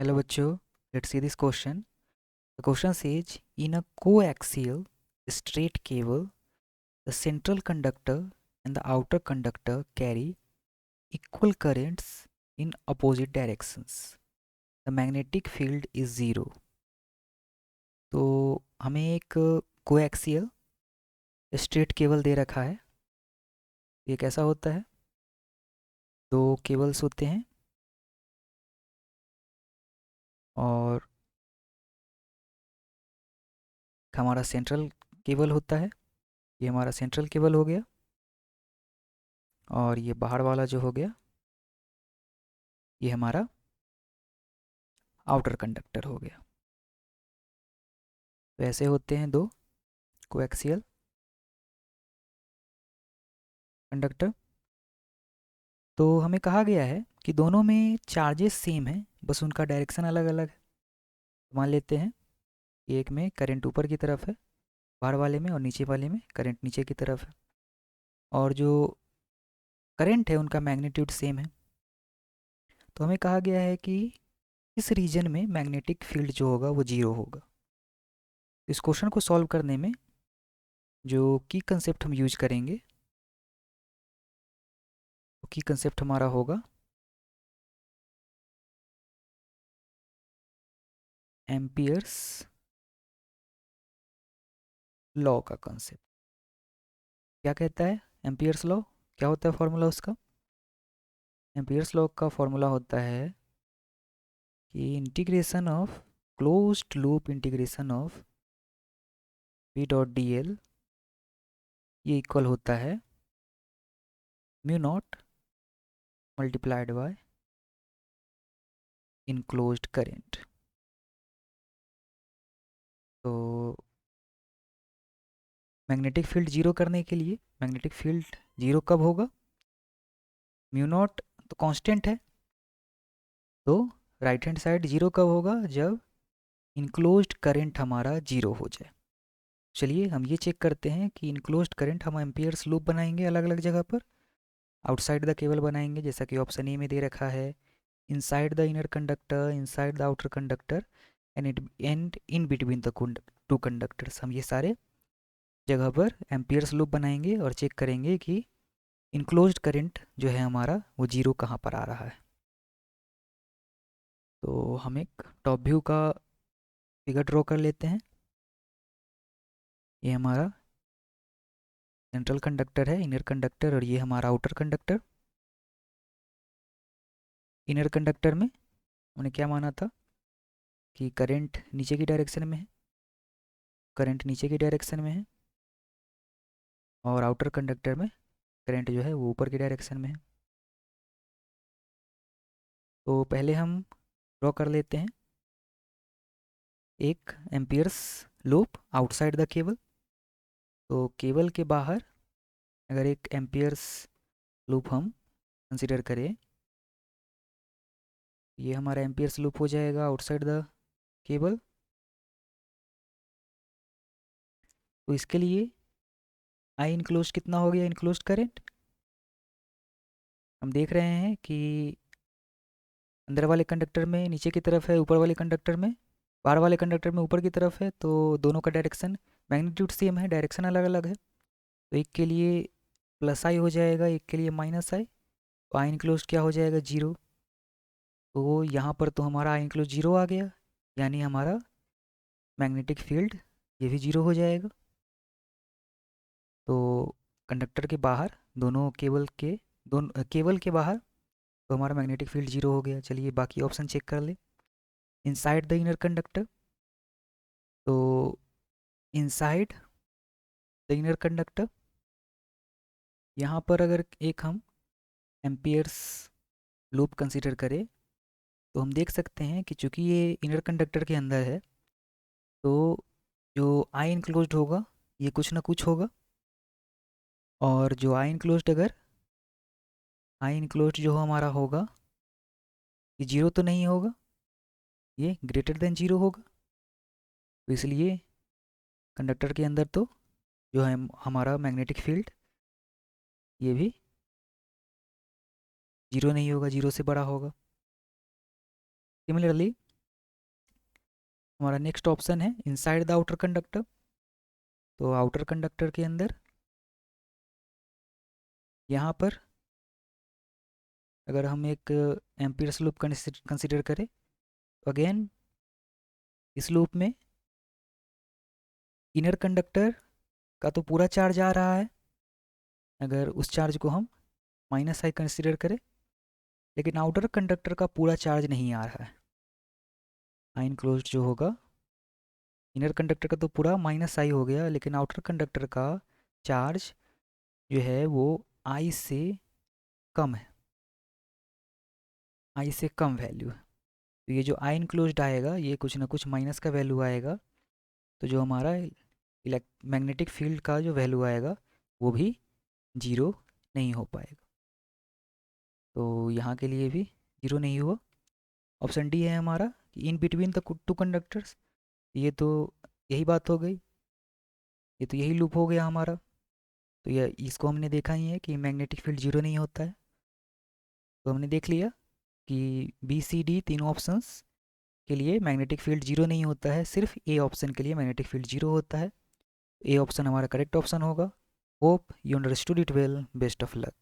Hello bachcho, let's see this question. The question says in a coaxial straight cable, the central conductor and the outer conductor carry equal currents in opposite directions. The magnetic field is zero. तो हमें एक coaxial straight cable दे रखा है। ये कैसा होता है? दो केबल्स होते हैं और हमारा सेंट्रल केबल होता है। ये हमारा सेंट्रल केबल हो गया और ये बाहर वाला जो हो गया ये हमारा आउटर कंडक्टर हो गया। तो ऐसे होते हैं दो कोएक्सियल कंडक्टर। तो हमें कहा गया है कि दोनों में चार्जेस सेम है, बस उनका डायरेक्शन अलग अलग है। तो मान लेते हैं कि एक में करंट ऊपर की तरफ है बाहर वाले में, और नीचे वाले में करंट नीचे की तरफ है, और जो करंट है उनका मैग्नीट्यूड सेम है। तो हमें कहा गया है कि इस रीजन में मैग्नेटिक फील्ड जो होगा वो जीरो होगा। इस क्वेश्चन को सॉल्व करने में जो की कंसेप्ट हम यूज करेंगे, वो की कंसेप्ट हमारा होगा एम्पियर्स लॉ का कंसेप्ट। क्या कहता है एम्पियर्स लॉ? क्या होता है फॉर्मूला उसका? एम्पियर्स लॉ का फॉर्मूला होता है कि integration of closed loop integration of P dot D L ये इक्वल होता है mu naught multiplied by enclosed current. तो मैग्नेटिक फील्ड जीरो करने के लिए, मैग्नेटिक फील्ड जीरो कब होगा? म्यू नॉट तो कांस्टेंट है, तो राइट हैंड साइड जीरो कब होगा? जब इनक्लोज्ड करंट हमारा जीरो हो जाए। चलिए हम ये चेक करते हैं कि इनक्लोज्ड करंट हम एम्पियर्स लूप बनाएंगे अलग अलग जगह पर। आउटसाइड द केबल बनाएंगे जैसा कि ऑप्शन ए में दे रखा है, inside the inner conductor, inside the outer conductor and in between the two conductors. हम ये सारे जगह पर एम्पियर्स लूप बनाएंगे और चेक करेंगे कि इनक्लोज्ड करंट जो है हमारा वो जीरो कहाँ पर आ रहा है। तो हम एक टॉप व्यू का फिगर ड्रॉ कर लेते हैं। ये हमारा सेंट्रल कंडक्टर है, इनर कंडक्टर, और ये हमारा आउटर कंडक्टर। इनर कंडक्टर में हमने क्या माना था कि करंट नीचे की डायरेक्शन में है, करंट नीचे की डायरेक्शन में है, और आउटर कंडक्टर में करंट जो है वो ऊपर की डायरेक्शन में है। तो पहले हम ड्रॉ कर लेते हैं एक amperes loop outside the cable. तो केबल के बाहर अगर एक एम्पियर्स लूप हम कंसिडर करें, ये हमारा एम्पियर्स लूप हो जाएगा आउटसाइड द केबल। तो इसके लिए आई इनक्लोज कितना हो गया? इनक्लोज करंट हम देख रहे हैं कि अंदर वाले कंडक्टर में नीचे की तरफ है, ऊपर वाले कंडक्टर में, बाहर वाले कंडक्टर में ऊपर की तरफ है। तो दोनों का डायरेक्शन मैग्नीट्यूड सेम है, डायरेक्शन अलग अलग है। तो एक के लिए प्लस आई हो जाएगा, एक के लिए माइनस आई। तो आई इनक्लोज क्या हो जाएगा? जीरो। तो यहाँ पर तो हमारा आई इनक्लोज जीरो आ गया, यानी हमारा मैग्नेटिक फील्ड ये भी जीरो हो जाएगा। तो कंडक्टर के बाहर दोनों केबल के, दोनों केबल के बाहर तो हमारा मैग्नेटिक फील्ड जीरो हो गया। चलिए बाकी ऑप्शन चेक कर ले। इनसाइड द इनर कंडक्टर, तो इनसाइड द इनर कंडक्टर यहाँ पर अगर एक हम एम्पियर्स लूप कंसीडर करें, तो हम देख सकते हैं कि चूंकि ये इनर कंडक्टर के अंदर है, तो जो आई इनक्लोज्ड होगा ये कुछ ना कुछ होगा, और जो आई इनक्लोज्ड, अगर आई इनक्लोज्ड जो हमारा होगा ये जीरो तो नहीं होगा, ये ग्रेटर देन जीरो होगा। तो इसलिए कंडक्टर के अंदर तो जो है हमारा मैग्नेटिक फील्ड ये भी जीरो नहीं होगा, जीरो से बड़ा होगा। सिमिलरली हमारा नेक्स्ट ऑप्शन है इनसाइड द आउटर कंडक्टर। तो आउटर कंडक्टर के अंदर यहाँ पर अगर हम एक एम्पीयर लूप कंसिडर करें तो अगेन इस लूप में इनर कंडक्टर का तो पूरा चार्ज आ रहा है, अगर उस चार्ज को हम माइनस आई कंसिडर करें, लेकिन आउटर कंडक्टर का पूरा चार्ज नहीं आ रहा है। आई इनक्लोज्ड जो होगा, इनर कंडक्टर का तो पूरा माइनस आई हो गया, लेकिन आउटर कंडक्टर का चार्ज जो है वो आई से कम है, आई से कम वैल्यू है। तो ये जो आई इनक्लोज्ड आएगा ये कुछ ना कुछ माइनस का वैल्यू आएगा, तो जो हमारा मैग्नेटिक फील्ड का जो वैल्यू आएगा वो भी जीरो नहीं हो पाएगा। तो यहाँ के लिए भी जीरो नहीं हुआ। ऑप्शन डी है हमारा कि in between the two conductors. ये तो यही बात हो गई, ये तो यही लूप हो गया हमारा। तो ये इसको हमने देखा ही है कि मैग्नेटिक फील्ड जीरो नहीं होता है। तो हमने देख लिया कि बी सी डी तीनों ऑप्शंस के लिए मैग्नेटिक फील्ड जीरो नहीं होता है, सिर्फ ए ऑप्शन के लिए मैग्नेटिक फील्ड जीरो होता है। ए ऑप्शन हमारा करेक्ट ऑप्शन होगा। Hope you understood it well, best of luck.